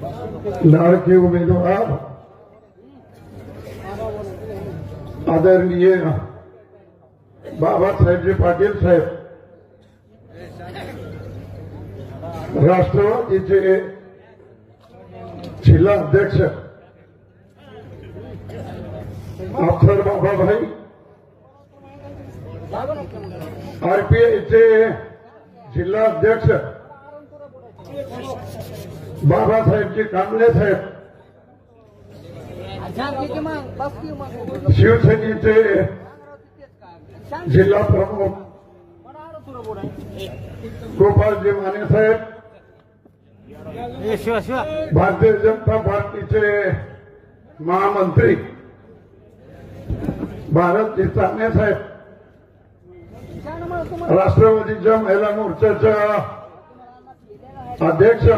लाडके उमेदवार आदरणीय बाबासाहेबजी पाटील साहेब, राष्ट्रवादीचे जिल्हा अध्यक्ष अफसर बाबाभाई, आरपीआयचे जिल्हा अध्यक्ष बाबासाहेबजी कांबळे साहेब, शिवसेनेचे जिल्हा प्रमुख गोपालजी माने साहेब, भारतीय जनता पार्टीचे महामंत्री भारतजी चांदणे साहेब, राष्ट्रवादीच्या महिला मोर्चाच्या अध्यक्ष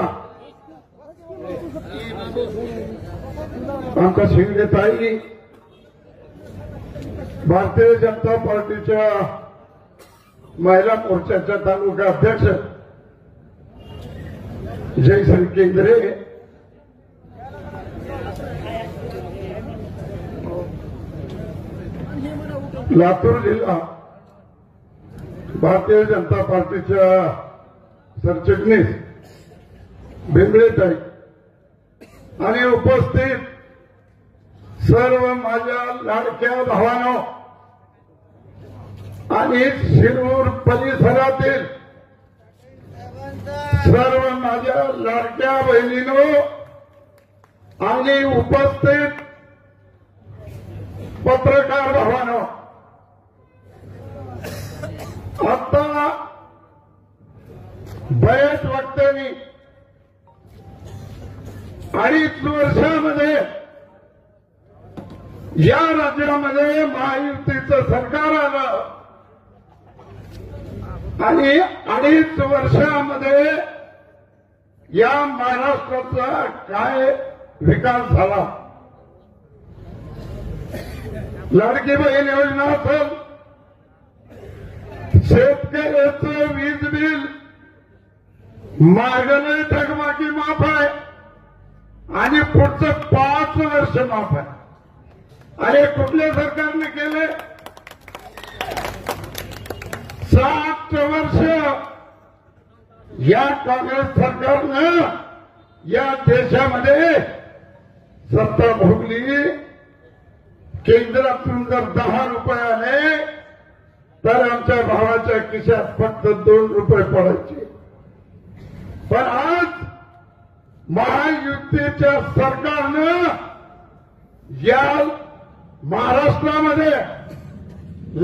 आमच्या शिंदेताई, भारतीय जनता पार्टीच्या महिला मोर्चाच्या तालुका अध्यक्ष जयश्री केंद्रे, लातूर जिल्हा भारतीय जनता पार्टीच्या सरचिटणीस बेंबळेताई आणि उपस्थित सर्व माझ्या लाडक्या भावांनो आणि शिरूर परिसरातील सर्व माझ्या लाडक्या बहिणींनो आणि उपस्थित पत्रकार भावांनो, आता बऱ्याच वक्त्यांनी 2.5 वर्षामध्ये या राज्यामध्ये महायुतीचं सरकार आलं आणि 2.5 वर्षामध्ये या महाराष्ट्राचा काय विकास झाला। लाडकी बहीण योजना असेल, शेतकऱ्याचं वीज बिल महागाई थकबाकी माफ आहे आणि पुढचं 5 वर्ष माफ आहे। अरे कुठल्या सरकारने केले? 7 वर्ष या काँग्रेस सरकारनं या देशामध्ये सत्ता भोगली। केंद्रातून जर 10 रुपये आले तर आमच्या भावाच्या खिशात फक्त 2 रुपये पडायचे, पण आज महायुतीच्या सरकारनं या महाराष्ट्रामध्ये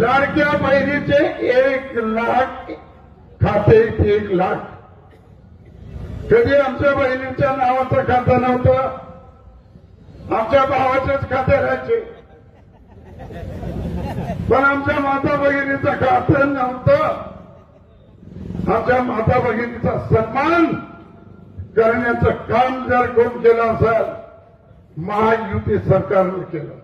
लाडक्या बहिणीचे 1 लाख खाते, 1 लाख। कधी आमच्या बहिणीच्या नावाचं खातं नव्हतं, आमच्या भावाचेच खाते राहायचे, पण आमच्या माता भगिनीचं खातं नव्हतं। आमच्या माता भगिनीचा सन्मान करण्याचं काम जर कोण केलं असेल, महायुती सरकारने केलं।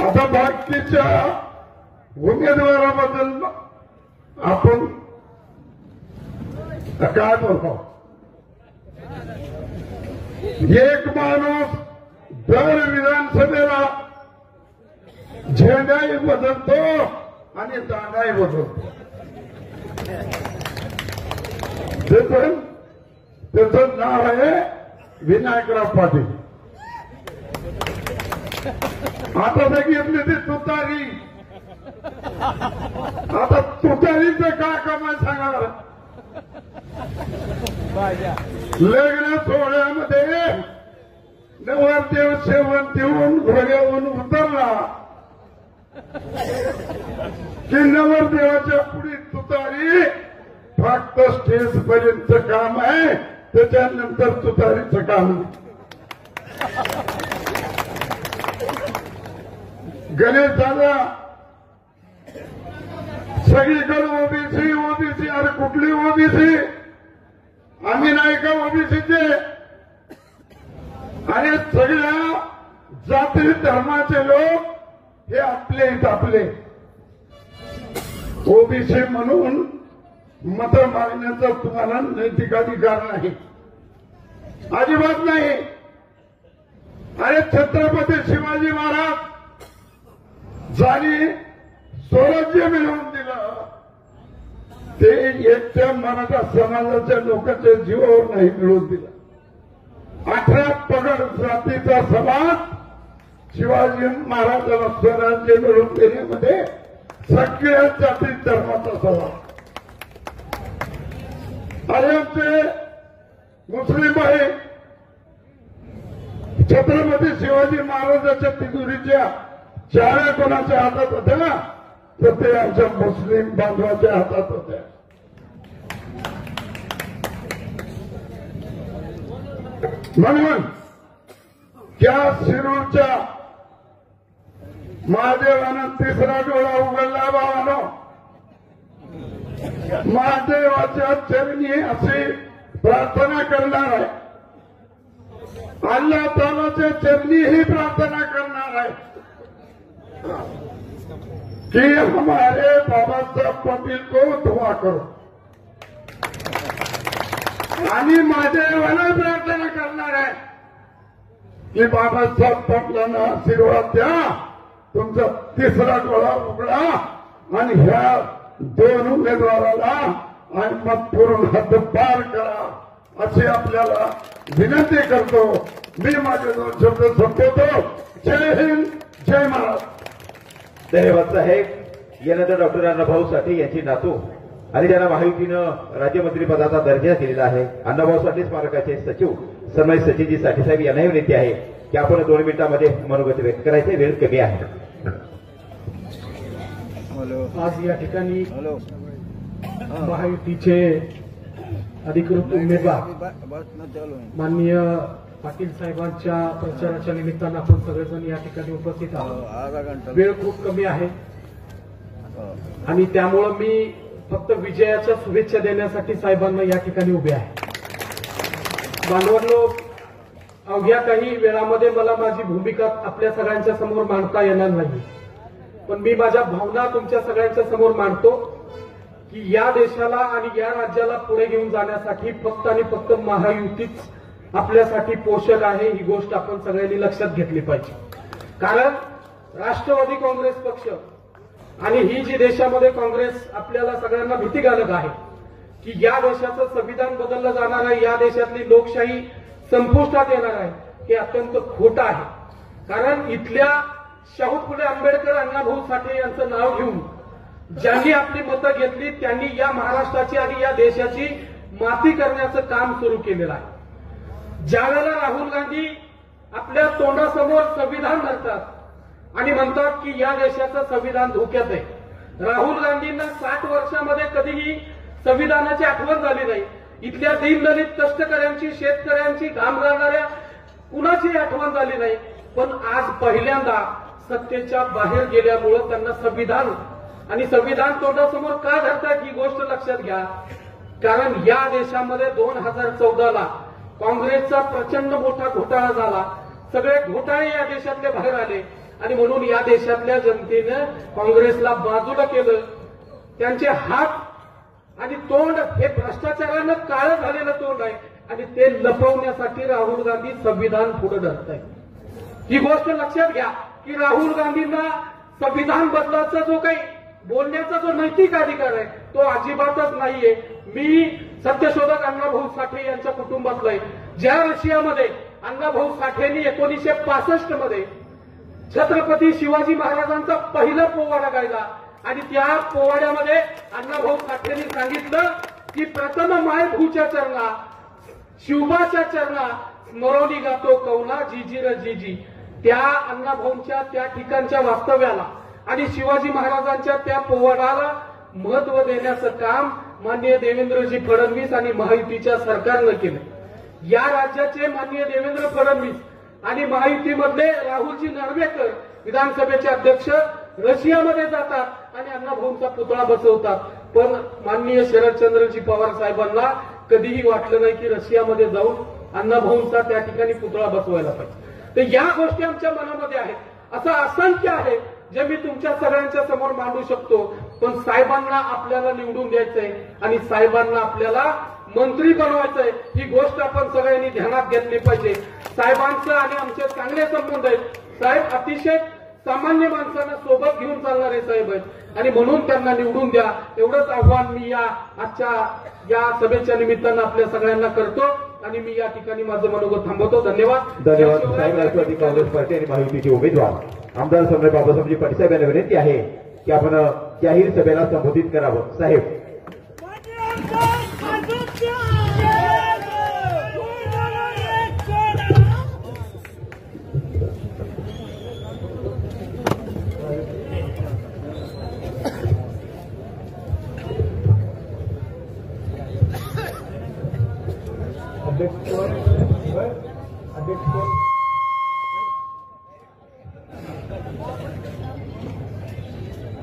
आता बाकीच्या उमेदवाराबद्दल आपण काय बोलतो? एक माणूस दर विधानसभेला झेंडाही बदलतो आणि दांडाही बदलतो। त्याचं नाव आहे विनायकराव पाटील। आता सांगितली ती तुतारी, आता तुतारीचं काय कमाल सांगा बरं? लग्न सोहळ्यामध्ये नवरदेव सेवन देऊन घोड्यावरून उतरला की नवरदेवाच्या पुढे तुतारी फक्त स्टेज पर्यंत काम आहे, त्याच्यानंतर तुतारीचं काम नाही। गणेश झाला सगळीकडे ओबीसी ओबीसी, अरे कुठली ओबीसी? आम्ही नाही का ओबीसीचे? आणि सगळ्या जाती धर्माचे लोक हे आपले ओबीसी म्हणून मत मागण्याचा तुम्हाला नैतिक अधिकार नाही। अजिबात नाही. अरे छत्रपती शिवाजी महाराज ज्यांनी स्वराज्य मिळवून दिलं ते एकट्या मराठा समाजाच्या लोकांच्या जीवावर नाही मिळवून दिलं. 18 पगड जातीचा समाज शिवाजी महाराजांना स्वराज्य मिळवून देण्यामध्ये सगळ्या जाती धर्माचा समाज. आणि आमचे मुस्लिम भाई छत्रपती शिवाजी महाराजांच्या तिजोरीच्या चाव्या कोणाच्या हातात होत्या तर ते आमच्या मुस्लिम बांधवाच्या हातात होत्या. म्हणून त्या शिरूरच्या महादेवानं तिसरा डोळा उघडला. भावानो, महादेवाच्या चरणी अशी प्रार्थना करणार आहे. अल्लाह तालाच्या चरणी ही प्रार्थना करणार आहे कि हमारे बाबा साहब पाटील को दुआ करो. आणि महादेवाला प्रार्थना करणार आहे की बाबासाहेब पाटलांना आशीर्वाद द्या, तुमचा तिसरा डोळा उघडा आणि ह्या 2 उमेदवाराला आणि मग पूर्ण हद्दपार करा अशी आपल्याला विनंती करतो. मी माझे 2 शब्द संपवतो. जय हिंद, जय महाराष्ट्र. धन्यवाद साहेब. यानंतर डॉक्टर अण्णाभाऊ साठे यांची नातू आणि त्यांना महायुतीनं राज्यमंत्री पदाचा दर्जा दिलेला आहे अण्णाभाऊ साठे स्मारकाचे सचिव सन्मानित सचिनजी साठे साहेब यांनाही विनंती आहे की आपण 2 मिनिटांमध्ये मनोगत व्यक्त करायचे. वेळ कमी आहे. आज या ठिकाणी महायुतीचे अधिकृत उमेदवार माननीय पाटील साहेबांच्या प्रचाराच्या निमित्तानं आपण सगळेजण या ठिकाणी उपस्थित आहोत. वेळ खूप कमी आहे आणि त्यामुळं मी फक्त विजयाच्या शुभेच्छा देण्यासाठी साहेबांना या ठिकाणी उभे आहे. बांधवांनो, अवघ्या काही वेळामध्ये मला माझी भूमिका आपल्या सगळ्यांच्या समोर मांडता येणार नाही, पण मी माझ्या भावना तुमच्या सगळ्यांच्या समोर मांडतो की या देशाला आणि या राज्याला पुढे घेऊन जाण्यासाठी फक्त आणि फक्त महायुतीच आपल्यासाठी पोषक आहे. ही गोष्ट आपण सगळ्यांनी लक्षात घेतली पाहिजे. कारण राष्ट्रवादी काँग्रेस पक्ष आणि ही जी देशामध्ये काँग्रेस आपल्याला सगळ्यांना भीती घालत आहे की या देशाचं संविधान बदललं जाणार आहे, या देशातली लोकशाही संपुष्टात येणार आहे, हे अत्यंत खोटं आहे. कारण इथल्या शाहू फुले आंबेडकर अण्णाभाऊ साठे यांचं नाव घेऊन ज्यांनी आपली मतं घेतली त्यांनी या महाराष्ट्राची आणि या देशाची माती करण्याचं काम सुरू केलेलं आहे. ज्यावेळेला राहुल गांधी आपल्या तोंडासमोर संविधान धरतात आणि म्हणतात की या देशाचं संविधान धोक्यात आहे. राहुल गांधींना 60 वर्षामध्ये कधीही संविधानाची आठवण झाली नाही. इथल्या दीनदलित कष्टकऱ्यांची, शेतकऱ्यांची, घाम गाळणाऱ्या कुणाची आठवण झाली नाही. पण आज पहिल्यांदा सत्तेच्या बाहेर गेल्यामुळं त्यांना संविधान आणि संविधान तोंडासमोर का धरतात ही गोष्ट लक्षात घ्या. कारण या देशामध्ये 2014ला काँग्रेसचा प्रचंड मोठा घोटाळा झाला. सगळे घोटाळे या देशातले बाहेर आले आणि म्हणून या देशातल्या जनतेनं काँग्रेसला बाजूला केलं. त्यांचे हात आणि तोंड हे भ्रष्टाचारानं काळं झालेलं तोंड आहे आणि ते लपवण्यासाठी राहुल गांधी संविधान पुढे धरत आहे. ही गोष्ट लक्षात घ्या की राहुल गांधींना संविधान बदलाचा जो काही बोलण्याचा जो नैतिक अधिकार आहे तो अजिबातच नाहीये. मी सत्यशोधक अण्णाभाऊ साठे यांच्या कुटुंबातला आहे. ज्या रशियामध्ये अण्णाभाऊ साठेंनी 1965 मध्ये छत्रपती शिवाजी महाराजांचा पहिला पोवाडा गायला आणि त्या पोवाड्यामध्ये अण्णाभाऊ साठेंनी सांगितलं की प्रथम माय भूच्या चरणा शिवबाच्या चरणा स्मरोनी गातो कौला जीजीर जीजी. त्या अण्णाभाऊंच्या त्या ठिकाणच्या वास्तव्याला आणि शिवाजी महाराजांच्या त्या पोवाडाला महत्व देण्याचं काम माननीय देवेंद्रजी फडणवीस आणि महायुतीच्या सरकारनं केलं. या राज्याचे माननीय देवेंद्र फडणवीस आणि महायुतीमधले राहुलजी नरवेकर विधानसभेचे अध्यक्ष रशियामध्ये जातात आणि अण्णाभाऊंचा पुतळा बसवतात. पण माननीय शरदचंद्रजी पवार साहेबांना कधीही वाटलं नाही की रशियामध्ये जाऊन अण्णाभाऊंचा त्या ठिकाणी पुतळा बसवायला पाहिजे. तर या गोष्टी आमच्या मनामध्ये आहेत. असं असंख्य आहे जे मी तुमच्या सगळ्यांच्या समोर मांडू शकतो. पण साहेबांना आपल्याला निवडून द्यायचंय आणि साहेबांना आपल्याला मंत्री बनवायचंय ही गोष्ट आपण सगळ्यांनी ध्यानात घेतली पाहिजे. साहेबांचं आणि आमचे चांगले संबंध आहेत. साहेब अतिशय सामान्य माणसांना सोबत घेऊन चालणारे साहेब आहेत आणि म्हणून त्यांना निवडून द्या एवढंच आव्हान मी या आजच्या या सभेच्या निमित्तानं आपल्या सगळ्यांना करतो आणि मी या ठिकाणी माझं मनोगत थांबवतो. धन्यवाद. साहेब. राष्ट्रवादी काँग्रेस पार्टी आणि महायुतीचे उमेदवार आमदार सम्राट बाबासाहेबजी पाटील साहेब यांना विनंती आहे की आपण जाहीर सभेला संबोधित करावं. साहेब.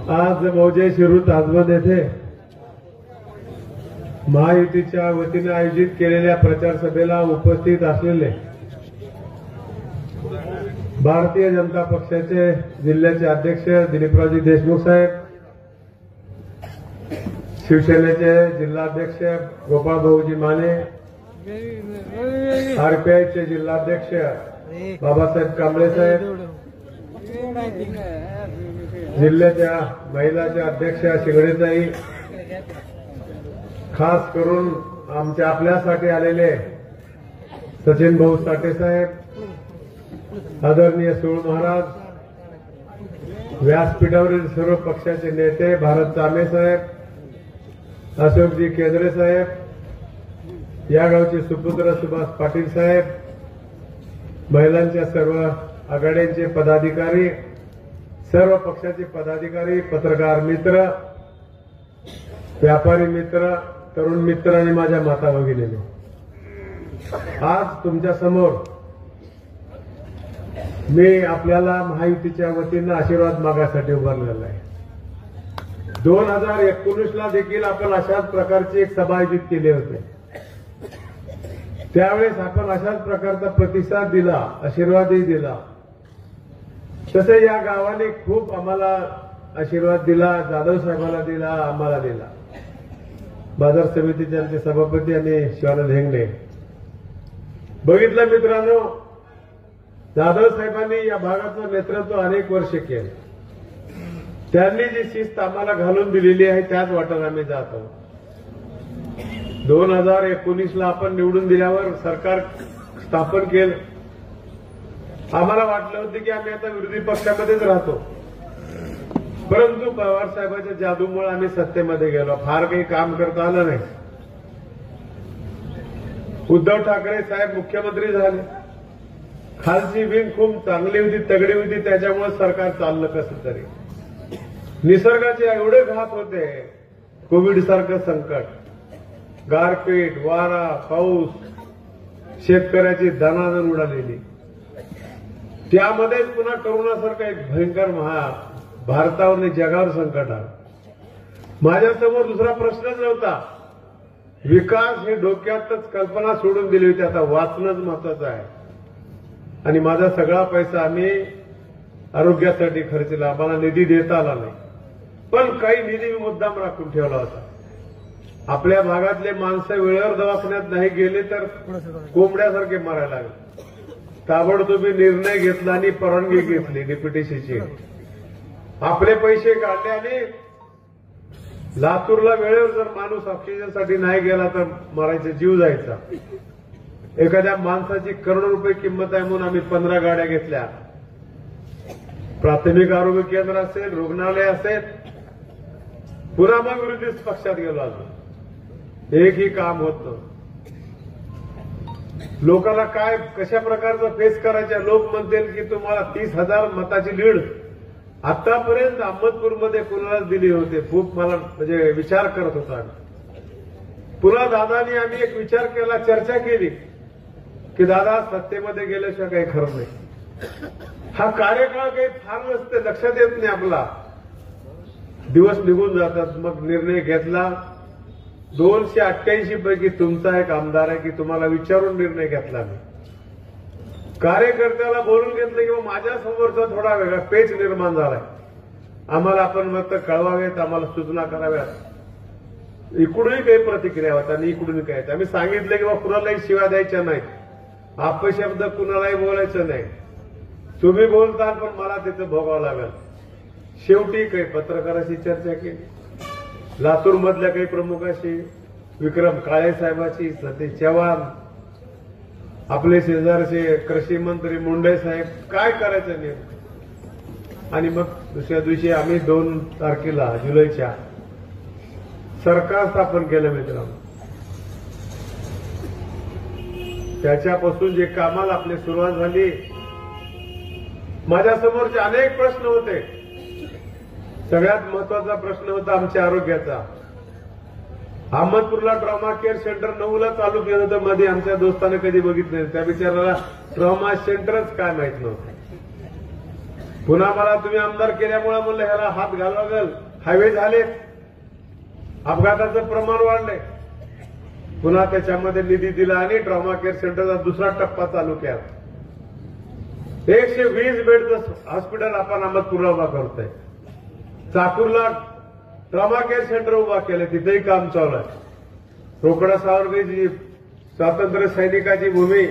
आज मौजे शिरूर ताजबंद येथे महायुतीच्या वतीने आयोजित केलेल्या प्रचार सभेला उपस्थित असलेले भारतीय जनता पक्षाचे जिल्ह्याचे अध्यक्ष दिलीपरावजी देशमुख साहेब, शिवसेनेचे जिल्हाध्यक्ष गोपाळ भाऊजी माने, आरपीआयचे जिल्हाध्यक्ष बाबासाहेब कांबळे साहेब, जिल्ह्याच्या महिलाच्या अध्यक्षा शिगडेताई, खास करून आमच्या आपल्यासाठी आलेले सचिन भाऊ साठे साहेब, आदरणीय सूळ महाराज, व्यासपीठावरील सर्व पक्षाचे नेते भारत चामे साहेब, अशोकजी केंद्रे साहेब, या गावचे सुपुत्र सुभाष पाटील साहेब, महिलांच्या सर्व आघाड्यांचे पदाधिकारी, सर्व पक्षाचे पदाधिकारी, पत्रकार मित्र, व्यापारी मित्र, तरुण मित्र आणि माझ्या माता भगिनीने, आज तुमच्या समोर मी आपल्याला महायुतीच्या वतीनं आशीर्वाद मागायसाठी उभारलेला आहे. 2019ला देखील आपण अशाच प्रकारची एक सभा आयोजित केली होती. त्यावेळेस आपण अशाच प्रकारचा प्रतिसाद दिला, आशीर्वादही दिला. तसे या गावाने खूप आम्हाला आशीर्वाद दिला, जाधव साहेबांना दिला, आम्हाला दिला. बाजार समितीचे आमचे सभापती आणि शिवानंद हेंगणे. बघितलं मित्रांनो, जाधव साहेबांनी या भागाचं नेतृत्व अनेक वर्ष केलं. त्यांनी जी शिस्त आम्हाला घालून दिलेली आहे त्याच वाटेवर आम्ही जात आहोत. 2019ला आपण निवडून दिल्यावर सरकार स्थापन केलं. आम्हाला वाटलं होतं की आम्ही आता विरोधी पक्षामध्येच राहतो, परंतु पवार साहेबांच्या जादूमुळे आम्ही सत्तेमध्ये गेलो. फार काही काम करता आलं नाही. उद्धव ठाकरे साहेब मुख्यमंत्री झाले. खालची विंग खूप चांगली होती, तगडी होती, त्याच्यामुळे सरकार चाललं कसं तरी. निसर्गाचे एवढे घात होते, कोविड सारखं संकट, गारपीट, वारा, पाऊस, शेतकऱ्याची दणादण उडालेली. त्यामध्येच पुन्हा करोनासारखं एक भयंकर भारतावर आणि जगावर संकट आलं. माझ्यासमोर दुसरा प्रश्नच नव्हता. विकास हे डोक्यातच कल्पना सोडून दिली होती. आता वाचणंच महत्वाचं आहे. आणि माझा सगळा पैसा आम्ही आरोग्यासाठी खर्चला. आम्हाला निधी देता आला नाही, पण काही निधी मी मुद्दाम राखून ठेवला होता. आपल्या भागातले माणसं वेळेवर दवाखान्यात नाही गेले तर कोंबड्यासारखे मारायला लागले. ताबडतोब निर्णय घेतला आणि परवानगी घेतली डीपीटीसीची. आपले पैसे काढले आणि लातूरला वेळेवर जर माणूस ऑक्सिजनसाठी नाही गेला तर मरायचा, जीव जायचा. एखाद्या माणसाची करोडो रुपये किंमत आहे म्हणून आम्ही 15 गाड्या घेतल्या. प्राथमिक आरोग्य केंद्र असेल, रुग्णालय असेल. पुन्हा मग विरोधी पक्षात गेलो. अजून एकही काम होत नव्हतं. लोकांना काय कशा प्रकारचं फेस करायचं. लोक म्हणतील की तुम्हाला 30,000 मताची लीड आतापर्यंत अहमदपूरमध्ये कुणालाच दिली होते. खूप मला म्हणजे विचार करत होता. पुन्हा दादानी आम्ही एक विचार केला, चर्चा केली की दादा सत्तेमध्ये गेल्याशिवाय काही खरं नाही. हा कार्यकाळ काही फार नसते, लक्षात येत नाही आपला. दिवस निघून जातात. मग निर्णय घेतला. 288 पैकी तुमचा एक आमदार आहे की तुम्हाला विचारून निर्णय घेतला. मी कार्यकर्त्याला बोलून घेतलं किंवा माझ्या समोरचा थोडा वेगळा पेच निर्माण झालाय. आम्हाला आपण मत कळवावेत, आम्हाला सूचना कराव्यात. इकडूनही काही प्रतिक्रिया होता आणि इकडूनही काय. आम्ही सांगितलं की बाबा कुणालाही शिव्या द्यायच्या नाहीत, अपशब्द कुणालाही बोलायचं नाही, तुम्ही बोलता पण मला तिथं भोगावं लागेल. शेवटी काही पत्रकाराशी चर्चा केली, लातूर मधल्या काही प्रमुखाशी, विक्रम काळे साहेबांची, सतीश चव्हाण, आपले शेजारचे कृषी मंत्री मुंडे साहेब, काय करायचं नेमकं. आणि मग दुसऱ्या दिवशी आम्ही 2 तारखेला जुलैच्या सरकार स्थापन केलं मित्रांनो. त्याच्यापासून जे कामाला आपली सुरुवात झाली, माझ्यासमोरचे अनेक प्रश्न होते. सगळ्यात महत्वाचा प्रश्न होता आमच्या आरोग्याचा. अहमदपूरला ट्रॉमा केअर सेंटर 9ला चालू केलं होतं, मध्ये आमच्या दोस्तानं कधी बघितलं, त्या बिचाराला ट्रॉमा सेंटरच काय माहित नव्हतं. पुन्हा मला तुम्ही आमदार केल्यामुळे म्हणलं ह्याला हात घालावा लागेल. हायवे झाले, अपघाताचं प्रमाण वाढलंय, पुन्हा त्याच्यामध्ये निधी दिला आणि ट्रॉमा केअर सेंटरचा दुसरा टप्पा चालू केला. 120 बेडचं हॉस्पिटल आपण अहमदपूरला उभा करतोय. चाकूरला ट्रॉमा केअर सेंटर उभा केलं, तिथेही काम चालू आहे. रोकडा सावरकरची स्वातंत्र्य सैनिकाची भूमी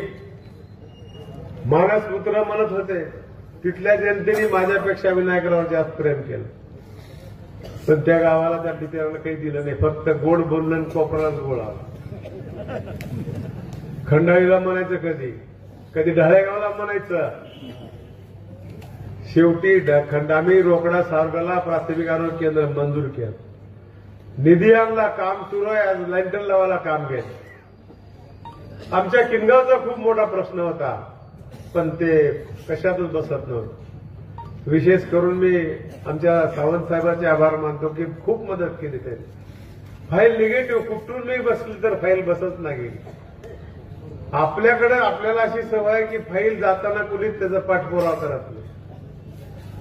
मानसपुत्र म्हणत होते, तिथल्या जनतेने माझ्यापेक्षा विनायकरावर जास्त प्रेम केलं. पण त्या गावाला त्या बिचारानं काही दिलं नाही, फक्त गोड बोलणं आणि कोपराच गोळा. खंडाळीला म्हणायचं, कधी कधी ढाळेगावला म्हणायचं. शेवटी आम्ही रोकडा सावरकरला प्राथमिक आरोग्य केंद्र मंजूर केलं, निधी आणला, काम सुरू आहे. आज लँटन लावायला काम गेलं. आमच्या किनगावचा खूप मोठा प्रश्न होता, पण ते कशातच बसत नव्हतं. विशेष करून मी आमच्या सावंत साहेबांचे आभार मानतो की खूप मदत केली त्यांनी. फाईल निगेटिव्ह कुठून नाही बसली तर फाईल बसत नाही. आपल्याकडे आपल्याला अशी सवय आहे की फाईल जाताना कुणीच त्याचा पाठपुरावा करत नाही.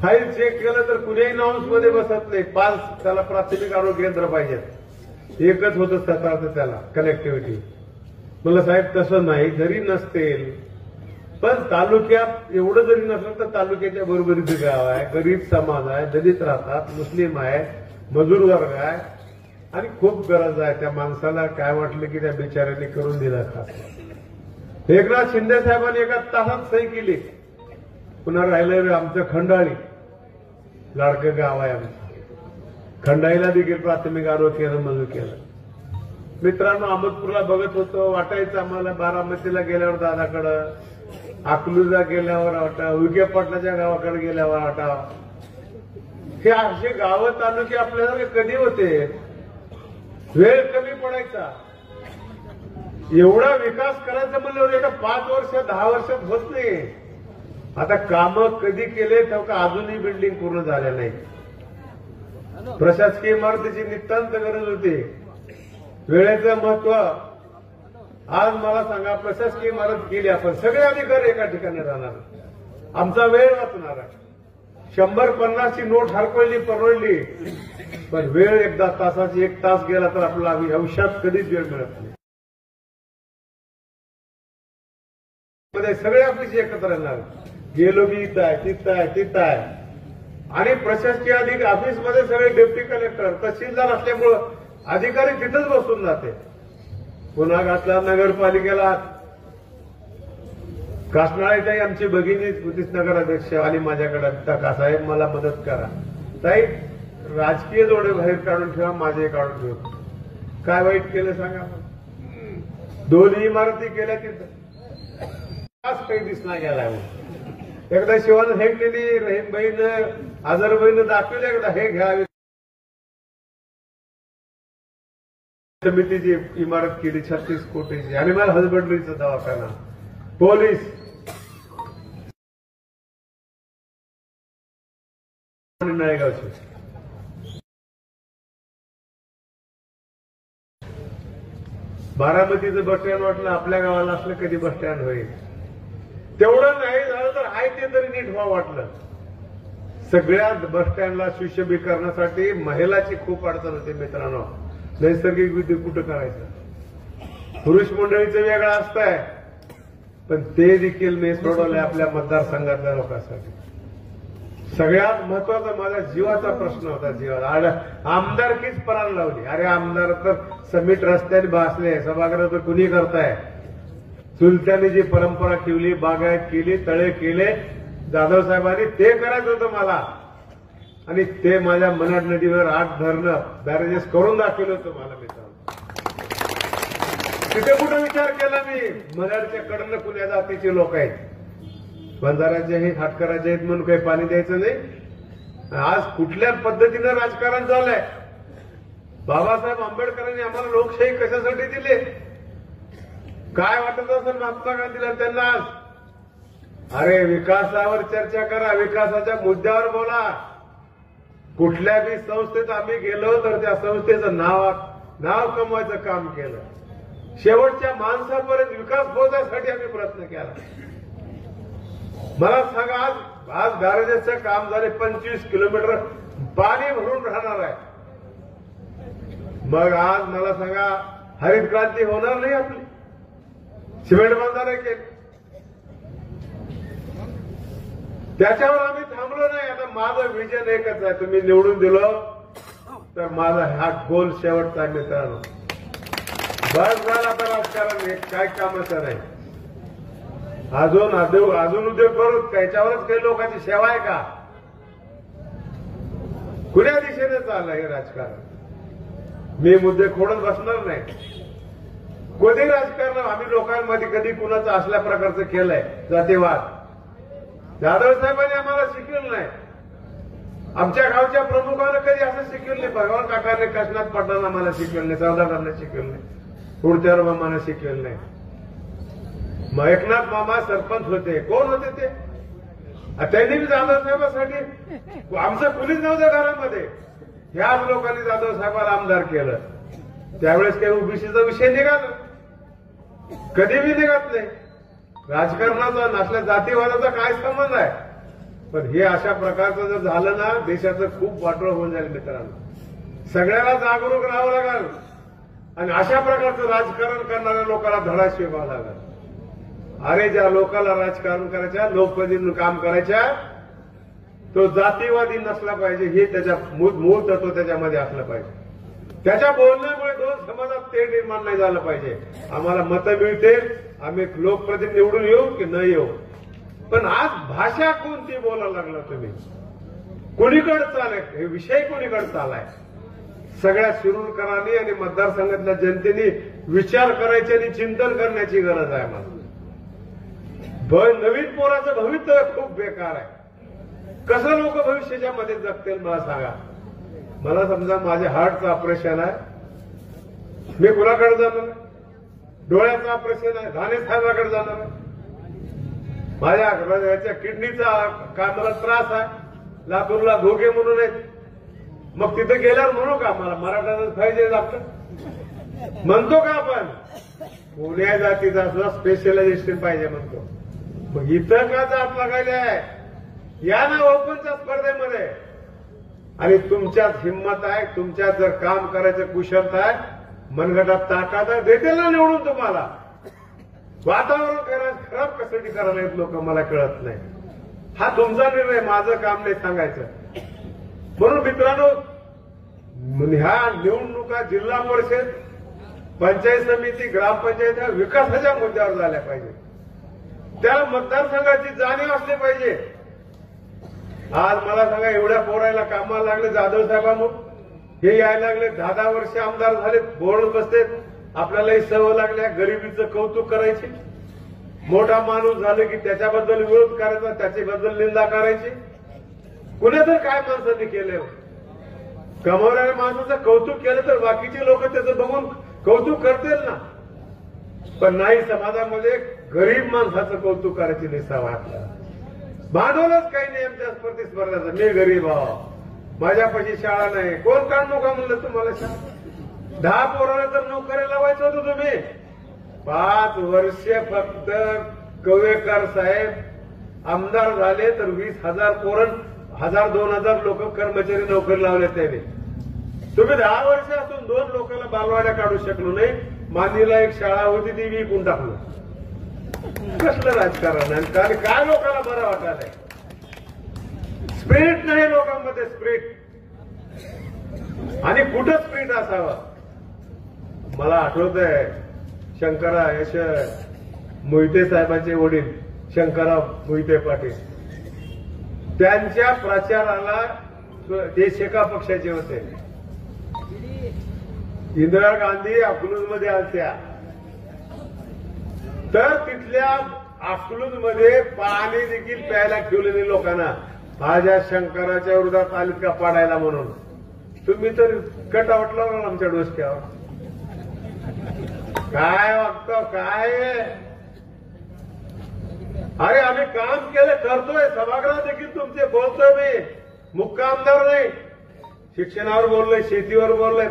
फाईल चेक केलं तर कुणीही नाउन्समध्ये बसत नाही. 5 त्याला प्राथमिक आरोग्य केंद्र पाहिजेत, एकच होतं सकाळचं त्याला कनेक्टिव्हिटी. म्हणलं साहेब तसं नाही, जरी नसतील पण तालुक्यात एवढं जरी नसलं तर तालुक्याच्या बरोबरीचं गाव आहे, गरीब समाज आहे, दलित राहतात, मुस्लिम आहे, मजूर वर्ग आहे आणि खूप गरज आहे. त्या माणसाला काय वाटलं की त्या बिचाऱ्यांनी करून दिला खास. एकनाथ शिंदे साहेबांनी एका तासात सही केली. पुन्हा राहिलं आमचं खंडाळी, लाडकं गाव आहे आमचं. खंडाळीला देखील प्राथमिक आरोग्य केंद्र मंजूर केलं. मित्रांनो, अहमदपूरला बघत होतो, वाटायचं आम्हाला बारामतीला गेल्यावर दादाकडं, अकलूजला गेल्यावर वाटावं, विखे पाटलाच्या गावाकडे गेल्यावर वाटावं. हे असे गावं तालुके आपल्याला कधी होते, वेळ कमी पडायचा. एवढा विकास करायचा म्हणल्यावर एका 5 वर्ष 10 वर्षात होत नाही. आता कामं कधी केले तर अजूनही बिल्डिंग पूर्ण झाल्या नाही. प्रशासकीय इमारतीची नितांत गरज होती. वेळेचं महत्व आज मला सांगा, प्रशासकीय इमारत केली आपण, सगळे अधिकारी एका ठिकाणी राहणार, आमचा वेळ वाचणार आहे. 100-50 ची नोट हरपळली परवडली, पण वेळ एकदा तासाची 1 तास गेला तर आपल्याला आयुष्यात कधीच वेळ मिळत नाही. सगळे ऑफिस एकत्र येणार, गेलो की इथं आहे, तिथं आहे, तिथं आहे. आणि प्रशासकीय अधिकारी ऑफिसमध्ये सगळे डेप्टी कलेक्टर, तहसीलदार असल्यामुळं अधिकारी तिथंच बसून जाते. पुन्हा घातला नगरपालिकेला, कासनाळीताई आमची भगिनी ब्रिटिश नगराध्यक्ष आली माझ्याकडे, का साहेब मला मदत करा. ताई राजकीय जोडे बाहेर काढून ठेवा, माझे काढून ठेवा. काय वाईट केलं सांगा. 2 इमारती केल्या तिथं, काही दिसला गेला. एकदा शिवानं हे केली, रहीमबाईनं आझरबाईनं दाखवलं, एकदा हे घ्यावी. समितीची इमारत केली 36 कोटीची, अॅनिमल हजबंडरीचा दवाखाना, पोलीस, नळेगावची. बारामतीचं बस स्टँड वाटलं आपल्या गावाला असलं कधी बस स्टँड होईल. तेवढं नाही झालं तर आहे ते तरी नीट व्हावं वाटलं. सगळ्या बस स्टँडला सुशोभीकरणासाठी महिलाची खूप अडचण होते मित्रांनो. नैसर्गिक विधी कुठं करायचं, पुरुष मंडळीचं वेगळं असतंय, पण ते देखील मी सोडवलंय आपल्या मतदारसंघातल्या लोकांसाठी. सगळ्यात महत्वाचा माझ्या जीवाचा प्रश्न होता. जीवाला आमदारकीच पणाला लावली. अरे आमदार तर समिट रस्त्याने भासले, सभागृह तर कुणी करताय. चुलत्याने जी परंपरा ठेवली, बागायत केली, तळे केले, जाधव साहेबांनी ते करायचं होतं मला. आणि ते माझ्या मनाड नदीवर 8 धरणं बॅरेजेस करून दाखवलं होतं मला. मित्रांनो तिथे कुठं विचार केला मी, मनाडच्या कडनं कुण्या जातीचे लोक आहेत, बंजाराचे आहेत, हाटकराचे आहेत म्हणून काही पाणी द्यायचं नाही. आज कुठल्या पद्धतीनं राजकारण झालंय. बाबासाहेब आंबेडकरांनी आम्हाला लोकशाही कशासाठी दिली, काय वाटत असेल महात्मा गांधीला त्यांना आज. अरे विकासावर चर्चा करा, विकासाच्या मुद्द्यावर बोला. कुठल्या बी संस्थेत आम्ही गेलो तर त्या संस्थेचं नाव कमवायचं काम केलं. शेवटच्या माणसापर्यंत विकास पोहोचण्यासाठी आम्ही प्रयत्न केला. मला सांगा आज बॅरेजेसचं काम झाले 25 किलोमीटर पाणी भरून राहणार आहे. मग आज मला सांगा हरित क्रांती होणार नाही आपली. सिमेंट बंधारे केले, त्याच्यावर आम्ही थांबलो नाही. आता माझं विजन एकच आहे, तुम्ही निवडून दिलं तर माझा हा गोल शेवटचा आहे. मित्रांनो बस झाला आता राजकारण काय कामाचं नाही. अजून उद्योग करू, त्याच्यावरच काही लोकांची सेवा आहे का. कुण्या दिशेने चाललंय हे राजकारण. मी मुद्दे खोडत बसणार नाही. कधी राजकारण आम्ही लोकांमध्ये कधी कुणाचं असल्या प्रकारचं केलंय जातीवाद. जाधव साहेबांनी आम्हाला शिकवलं नाही. आमच्या गावच्या प्रमुखानं कधी असं शिकवलं नाही. भगवान काकाने काशीनाथ पाटलांना आम्हाला शिकवलं नाही, चौदारांना शिकवलं नाही, पुढच्या मामानं शिकवलं नाही. मग एकनाथ मामा सरपंच होते, कोण होते ते. त्यांनी बी जाधव साहेबांसाठी आमचं कुणीच नव्हतं घरामध्ये. ह्याच लोकांनी जाधव साहेबांना आमदार केलं. त्यावेळेस काही ओबीसीचा विषय निघाला, कधी बी निघत नाही. राजकारणाचा नसल्या जातीवादाचा काय संबंध आहे. पण हे अशा प्रकारचं जर झालं ना, देशाचं खूप वाटोळ होऊन जाईल. मित्रांनो सगळ्याला जागरूक राहावं लागेल आणि अशा प्रकारचं राजकारण करणाऱ्या लोकांना धडा शिकवावा लागेल. अरे ज्या लोकांना राजकारण करायच्या, लोकप्रतिनिधी काम करायच्या, तो जातीवादी नसला पाहिजे. हे त्याच्या मूळ तत्व त्याच्यामध्ये असलं पाहिजे. त्याच्या बोलण्यामुळे दोन समाजात ते निर्माण नाही झालं पाहिजे. आम्हाला मतं मिळतील, आम्ही लोकप्रतिनिधी निवडून येऊ की न येऊ, पण आज भाषा कोणती बोलायला लागला तुम्ही, कोणीकडे चालय, हे विषय कोणीकडे चालाय. सगळ्या शिरूरकरांनी आणि मतदारसंघातल्या जनतेने विचार करायची आणि चिंतन करण्याची गरज आहे. मला नवीन पोराचं भवितव्य खूप बेकार आहे. कसं लोक भविष्याच्या मध्ये जगतील मला सांगा. मला समजा माझ्या हार्टचं ऑपरेशन आहे, मी कुणाकडे जाणार आहे. डोळ्याचं ऑपरेशन आहे, धाने साहेबाकडे जाणार आहे. माझ्या किडनीचा मला त्रास आहे, लातूरला घोगे म्हणून आहेत. मग तिथे गेल्यावर म्हणू का मला मराठा पाहिजे डॉक्टर म्हणतो का आपण. पुण्या जातीचा सुद्धा स्पेशलायझेशन पाहिजे म्हणतो. मग इथं का जात लागायला आहे. या ना ओपनच्या स्पर्धेमध्ये. आणि तुमच्यात हिंमत आहे, तुमच्यात जर काम करायचं कुशलता आहे, मनगटात ताकद आहे, देतील ना निवडून तुम्हाला. वातावरण खराब कशासाठी करायला येत लोक मला कळत नाही. हा तुमचा निर्णय, माझं काम नाही सांगायचं. म्हणून मित्रांनो ह्या निवडणुका जिल्हा परिषद, पंचायत समिती, ग्रामपंचायत ह्या विकासाच्या मुद्द्यावर झाल्या पाहिजे. त्याला मतदारसंघाची जाणीव असली पाहिजे. आज मला सांगा एवढ्या पोरायला कामाला लागले जाधव साहेबांनो, हे यायला लागले 10-10 वर्ष आमदार झाले, बोर्ड बसतेत. आपल्यालाही सवय लागल्या गरिबीचं कौतुक करायची. मोठा माणूस झाले की त्याच्याबद्दल विरोध करायचा, त्याच्याबद्दल निंदा करायची. कुणी तर काय माणसांनी केलं, कमवणाऱ्या माणसाचं कौतुक केलं तर बाकीचे लोक त्याचं बघून कौतुक करतील ना. पण नाही, समाजामध्ये गरीब माणसाचं कौतुक करायची निसा वाटला. भांडवलच काही नाही आमच्या स्पर्धेचं. मी गरीब आहो, माझ्यापाशी शाळा नाही, कोण काढू का म्हणलं तुम्हाला शाळा. 10 पोराला तर नोकरी लावायचं होतं तुम्ही. 5 वर्ष फक्त कवेकर साहेब आमदार झाले तर 20,000 पोरण 1,000-2,000 लोक कर्मचारी नोकरी लावले त्याने. तुम्ही 10 वर्ष असून 2 लोकांना बालवाड्या काढू शकलो नाही. मानीला एक शाळा होती ती विकून टाकलं. कसलं राजकारण आणि काय लोकांना बरं वाटायलंय. स्पिरिट नाही लोकांमध्ये, स्पिरिट. आणि कुठं स्पिरिट असावं. मला आठवत आहे शंकरराव मोहिते साहेबांचे वडील शंकरराव मोहिते पाटील, त्यांच्या प्रचाराला ते शेका पक्षाचे होते. इंदिरा गांधी अकलूजमध्ये आलत्या, तर तिथल्या अकलूजमध्ये पाणी देखील प्यायला ठेवलेले लोकांना माझ्या शंकराच्या विरोधात आलीत का पाडायला म्हणून. तुम्ही तर कटावट लावला आमच्या डोसक्यावर. काय वागतो काय. अरे आम्ही काम केलं, करतोय. सभागृहात देखील तुमचे बोलतोय मी. मुख्य आमदार नाही, शिक्षणावर बोललोय, शेतीवर बोललोय.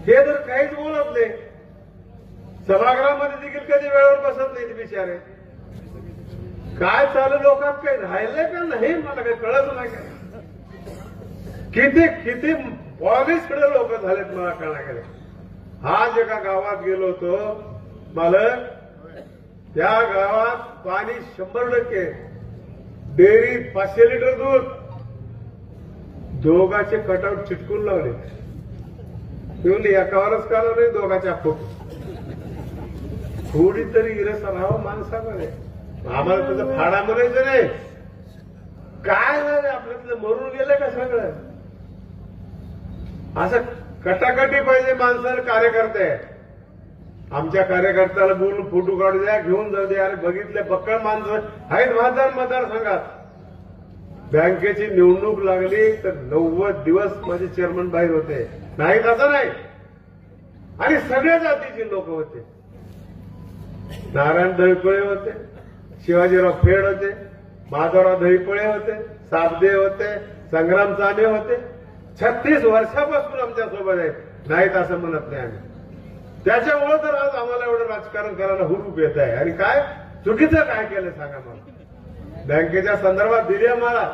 हे तर काहीच बोलत नाही. सभागृहामध्ये देखील कधी वेळेवर बसत नाही ते बिचारे. काय चालू लोकांत काही राहिलंय का नाही मला काही कळत नाही. किती किती पॉलिसकडे लोक झालेत मला कळण्याकडे. आज एका गावात गेलो होतो मालक, त्या गावात पाणी 100%, डेअरी 500 लिटर दूध, दोघाचे कटआउट चिटकून लावले. पिवली एकावरच काढवले, दोघाच्या फोटो. थोडी तरी इरस राहावं माणसामध्ये. आम्हाला त्याचं फाडा म्हणायचं नाही. काय नाही आपल्यातलं मरून गेलं का सगळं. असं कटाकटी पाहिजे माणसाला. कार्यकर्ते आमच्या कार्यकर्त्याला बोलून फोटो काढू द्या, घेऊन जाऊ द्या. अरे बघितले बक्कळ माणसं आहेत मतदारसंघात. बँकेची निवडणूक लागली तर 90 दिवस माझे चेअरमन बाहेर होते. नाही तसं नाही. आणि सगळ्या जातीचे लोक होते. नारायण दहिपळे होते, शिवाजीराव फेड होते, माधवराव दहिपळे होते, साबदे होते, संग्राम चाने होते. 36 वर्षापासून आमच्या सोबत आहेत. नाहीत असं म्हणत नाही आम्ही. त्याच्यामुळे तर आज आम्हाला एवढं राजकारण करायला हुरूप येत आहे. आणि काय चुकीचं काय केलं सांगा मला. बँकेच्या संदर्भात दिली आम्हाला.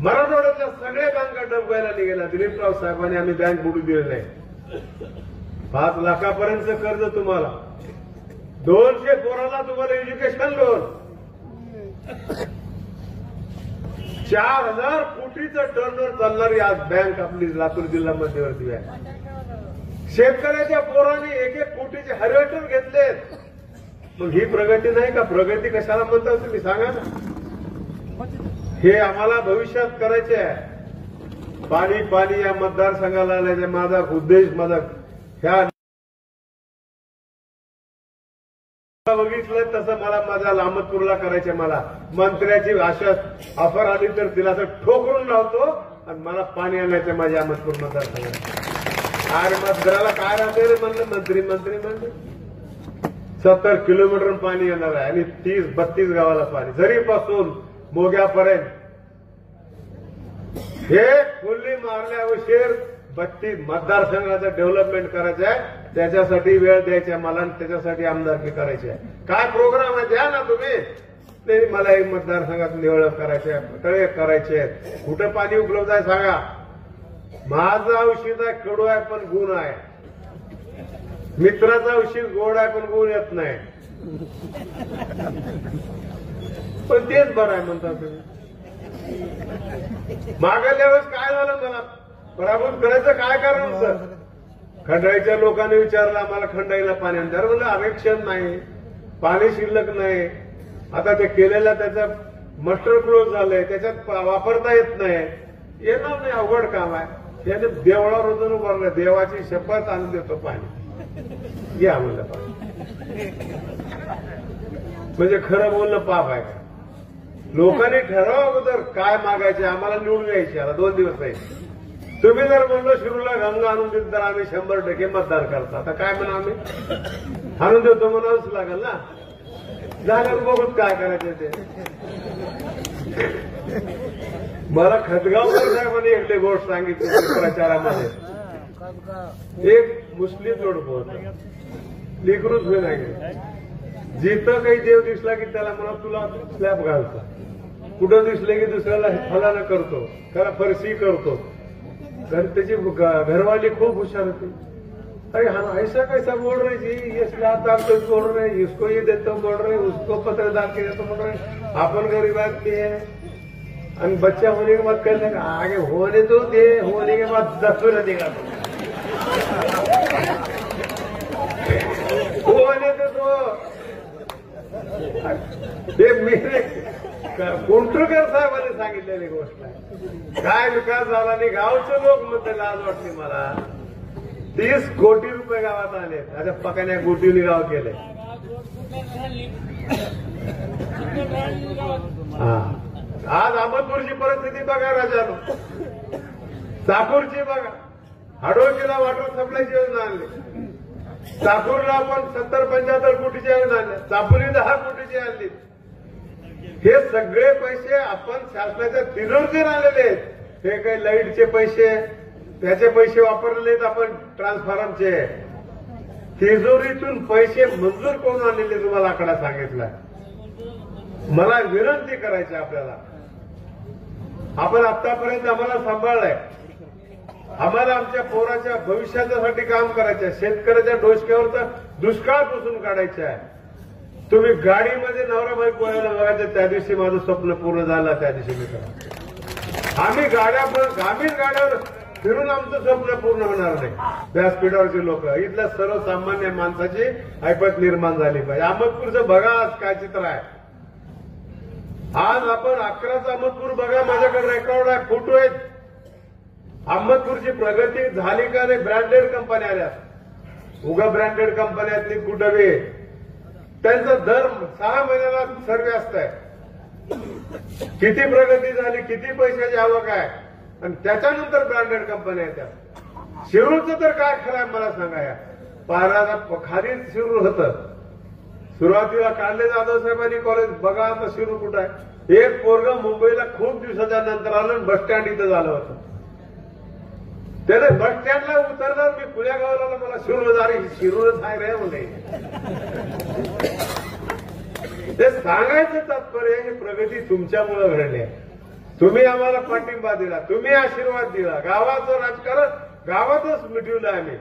मराठवाड्यातल्या सगळ्या बँका डबवायला निघाल्या. दिलीपराव साहेबांनी आम्ही बँक बुडू दिले नाही. 5 लाखापर्यंतचं कर्ज तुम्हाला, 200 पोराला तुम्हाला एज्युकेशन लोन, 4000 कोटीचं टर्नओव्हर चालणारी आज बँक आपली लातूर जिल्हा मध्यवर्ती बँक. शेतकऱ्याच्या पोरांनी 1-1 कोटीचे हार्वेस्टर घेतलेत. मग ही प्रगती नाही का. प्रगती कशाला म्हणता तुम्ही सांगा ना. हे आम्हाला भविष्यात करायचे आहे. पाणी पाणी या मतदारसंघाला आल्याचे माझा उद्देश, माझा ह्या बघितलं तसं मला माझ्या लामतपूरला करायचे. मला मंत्र्याची आशा ऑफर आली तर तिला असं ठोकरून लावतो आणि मला पाणी आणायचं माझ्या अहमदपूर मतदारसंघात. अरे मतदाराला काय राहते रे म्हणलं. मंत्री म्हणले 70 किलोमीटर पाणी येणार आहे आणि 30-32 गावाला पाणी. झरीपासून मोग्यापर्यंत हे फुल्ली मारल्या उशीर 32 मतदारसंघाचं डेव्हलपमेंट करायचं आहे. त्याच्यासाठी वेळ द्यायचा मला आणि त्याच्यासाठी आमदारकी करायची आहे. काय प्रोग्राम आहे द्या ना तुम्ही. नाही मला एक मतदारसंघात निवड करायचे आहे, तळे करायचे आहेत. कुठं पाणी उपलब्ध आहे सांगा. माझं औषध आहे, कडू आहे पण गुण आहे. मित्राचा औषध गोड आहे पण गुण येत नाही. पण तेच बरं आहे म्हणता तुम्ही. मागल्या वेळेस काय झालं मला पराभूत करायचं काय कारण होतं. खंडाईच्या लोकांनी विचारलं आम्हाला खंडाईला पाणी आणणार. म्हणलं आरक्षण नाही, पाणी शिल्लक नाही. आता ते केलेलं त्याचं मस्टर क्लोज झालंय, त्याच्यात वापरता येत नाही. येणार नाही, अवघड काम आहे. त्याने देवळावर रोजून उभारलं. देवाची शपथ आणून देतो पाणी घ्या म्हणलं पाणी. म्हणजे खरं बोलणं पाप आहे का. लोकांनी ठरवा अगोदर काय मागायचे. आम्हाला निवडून यायचे. आता 2 दिवस आहे. तुम्ही जर म्हणलो शिरूला गंगा आणून दिली तर आम्ही 100% मतदान करतो. आता काय म्हणा आम्ही आणून देतो म्हणावंच लागेल ना. झाल्यावर बघूच काय करायचं ते. मला खतगावकर साहेबांनी एकटे गोष्ट सांगितली प्रचारामध्ये. एक मुस्लिम जोडपं होतं, लेकरूच होई नाही. जिथं काही देव दिसला की त्याला म्हणा तुला स्लॅब घालता. कुठं दिसले की दुसऱ्याला फलाना करतो, त्याला फरशी करतो. तर त्याची घरवाली खूप हुशार होती. अरे हाँ ऐसा कैसा बोल रही जी, ये स्लैब डाल तो बोल रहे, इसको ये देता बोल रहे, उसको पत्रदार के देता बोल रहे. आपण गरीब आदमी है, आणि बच्चा होने के बाद कहने लगा आगे होने तो दे, होने के बाद 10 देगा होने तो हे मेरे कोंडकर साहेबांनी सांगितलेली गोष्ट आहे. काय विकास झाला नाही, गावचे लोक म्हणते लाज वाटली मला. 30 कोटी रुपये गावात आले, आता पकाने गोटीने गाव केले. आज अहमदपूरची परिस्थिती बघा राजानो, चाकूरची बघा. हाडोळकीला वॉटर सप्लायची योजना आणली, चाकूरला आपण 70-75 कोटीची योजना आणल्या, चापोली 10 कोटीची आणली. हे सगळे पैसे आपण शासनाच्या तिजोरीतून आलेले आहेत. हे काही लाईटचे पैसे, त्याचे पैसे वापरलेले आहेत आपण ट्रान्सफॉर्मरचे. तिजोरीतून पैसे मंजूर करून आणलेले तुम्हाला आकडा सांगितला. मला विनंती करायची आपल्याला, आपण आतापर्यंत आम्हाला सांभाळलंय, आम्हाला आमच्या पोराच्या भविष्यासाठी काम करायचं आहे. शेतकऱ्याच्या डोसक्यावर दुष्काळ पुसून काढायचा आहे. तुम्ही गाडीमध्ये नवरा बायको यायला बघायचं, त्या दिवशी माझं स्वप्न पूर्ण झालं. त्या दिवशी मी करा, आम्ही ग्रामीण गाड्यावर फिरून आमचं स्वप्न पूर्ण होणार नाही. व्यासपीठावरचे लोक, इथल्या सर्वसामान्य माणसाची ऐपत निर्माण झाली पाहिजे. अहमदपूरचं बघा आज काय चित्र आहे. आज आपण 11चा अहमदपूर बघा, माझ्याकडे रेकॉर्ड आहे, फोटो आहेत. अहमदपूरची प्रगती झाली का नाही? ब्रँडेड कंपन्या आल्या, उगा ब्रँडेड कंपन्यातली कुठे त्यांचा दर 6 महिन्याला सर्वे असताय. किती प्रगती झाली, किती पैशाची आवक आहे, आणि त्याच्यानंतर ब्रँडेड कंपन्या येतात. शिरूरचं तर काय खरं आहे मला सांगा. या पाराला खाली शिरूर होतं, सुरुवातीला काढले जाधव साहेबांनी कॉलेज. बघा आता शिरूर कुठं आहे. एक पोरग मुंबईला खूप दिवसाच्या नंतर आलं आणि बस स्टँड इथं झालं होतं. त्याने बस स्टँडला उतरणार, मी पुण्या गावाला, मला शिरूरच आहे रे म्हणे. ते सांगायचं तात्पर्य, ही प्रगती तुमच्यामुळे घडली आहे. तुम्ही आम्हाला पाठिंबा दिला, तुम्ही आशीर्वाद दिला. गावाचं राजकारण गावातच मिटवलं आम्ही.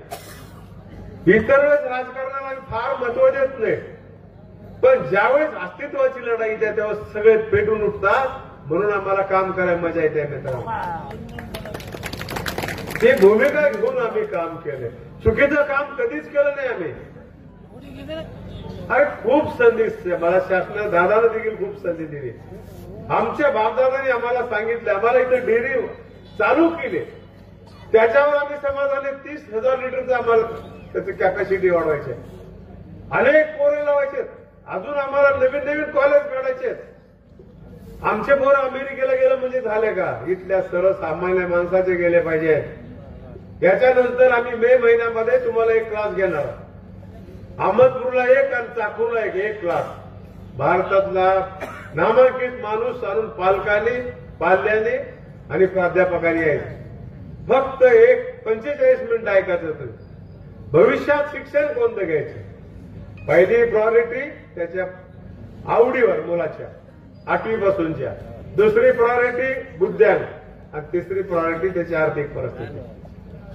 इतर वेळेस राजकारणाला आम्ही फार महत्व देत नाही, पण ज्यावेळेस अस्तित्वाची लढाई येते तेव्हा सगळे पेटून उठतात. म्हणून आम्हाला काम करायला मजा येते मित्रांनो. ती भूमिका घेऊन आम्ही काम केले. चुकीचं काम कधीच केलं नाही आम्ही. अरे खूप संधी मला शासनाने, दादाला देखील खूप संधी दिली. आमच्या बापदादांनी आम्हाला सांगितलं, आम्हाला इथे डेअरी चालू केली, त्याच्यावर आम्ही समाजाने 30,000 लिटरचं आम्हाला त्याची कॅपॅसिटी वाढवायची. अनेक पोरे लावायचे, अजून आम्हाला नवीन नवीन कॉलेज काढायचे. आमचे पोरं अमेरिकेला गेलं म्हणजे झाले का? इथल्या सर्वसामान्य माणसाचे गेले पाहिजे. याच्यानंतर आम्ही मे महिन्यामध्ये तुम्हाला एक क्लास घेणार. अहमदपूरला एक आणि चाकूरला एक क्लास. भारतातला नामांकित माणूस आणून पालकांनी, पाल्याने आणि प्राध्यापकांनी यायचं. फक्त 45 मिनिटं ऐकायचं तुम्ही. भविष्यात शिक्षण कोणतं घ्यायचं? पहिली प्रायोरिटी त्याच्या आवडीवर मुलाच्या 8वी पासूनच्या, दुसरी प्रायोरिटी बुद्ध्यान, आणि तिसरी प्रायोरिटी त्याची आर्थिक परिस्थिती.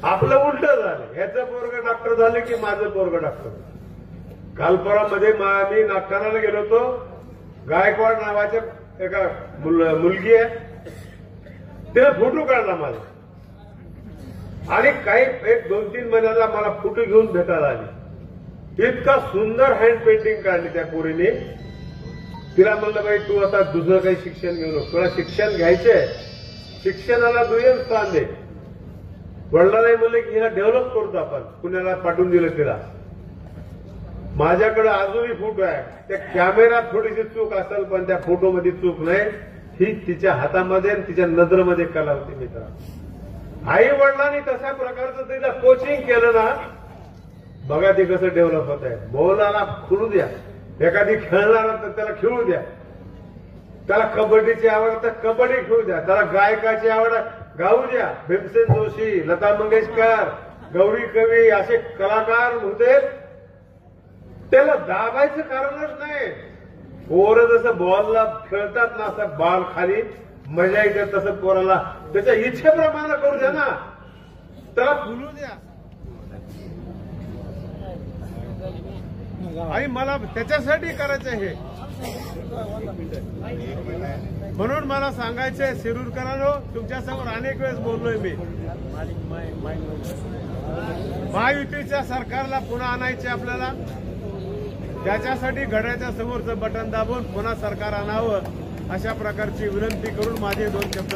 आपलं उलट झालं, ह्याचं पोरगं डॉक्टर झालं की माझं पोरगं डॉक्टर. कालपरामध्ये मी नागठाण्याला गेलो होतो. गायकवाड नावाच्या एका मुलगी आहे, तिने फोटो काढला माझा, आणि काही 1-2-3 महिन्याला मला फोटो घेऊन भेटायला आली. इतका सुंदर हँड पेंटिंग काढली त्या पोरीने. तिला म्हणलं बाई तू आता दुसरं काही शिक्षण घेऊ नको, तुला शिक्षण घ्यायचंय, शिक्षणाला दुय्यम स्थान दे. वडिलांनी म्हणलं की हिला डेव्हलप करतो आपण. पुण्याला पाठवून दिलं तिला. माझ्याकडे अजूनही फोटो आहे. त्या कॅमेऱ्यात थोडीशी चूक असेल, पण त्या फोटोमध्ये चूक नाही. ही तिच्या हातामध्ये आणि तिच्या नजरेमध्ये कला होती मित्र. आई वडिलांनी तशा प्रकारचं तिला कोचिंग केलं ना, बघा ती कसं डेव्हलप होत आहे. बोलाला खुलू द्या, एखादी खेळणार तर त्याला खेळू द्या, त्याला कबड्डीची आवड तर कबड्डी खेळू द्या, त्याला गायकाची आवड गाऊ द्या. भीमसेन जोशी, लता मंगेशकर, गौरी कवी असे कलाकार होते. त्याला दाबायचं कारणच नाही. पोरं जसं बॉलला खेळतात ना, असं बॉल खाली मजा येते, तसं पोराला त्याच्या इच्छेप्रमाणे करू द्या ना, त्याला फुलू द्या. आणि मला त्याच्यासाठी करायचं हे म्हणून मला सांगायचंय शिरूरकरांनो, तुमच्यासमोर अनेक वेळेस बोललोय मी, महायुतीच्या सरकारला पुन्हा आणायचे आपल्याला, त्याच्यासाठी घड्याच्या समोरचं बटन दाबून पुन्हा सरकार आणावं अशा प्रकारची विनंती करून माझे 2 शब्द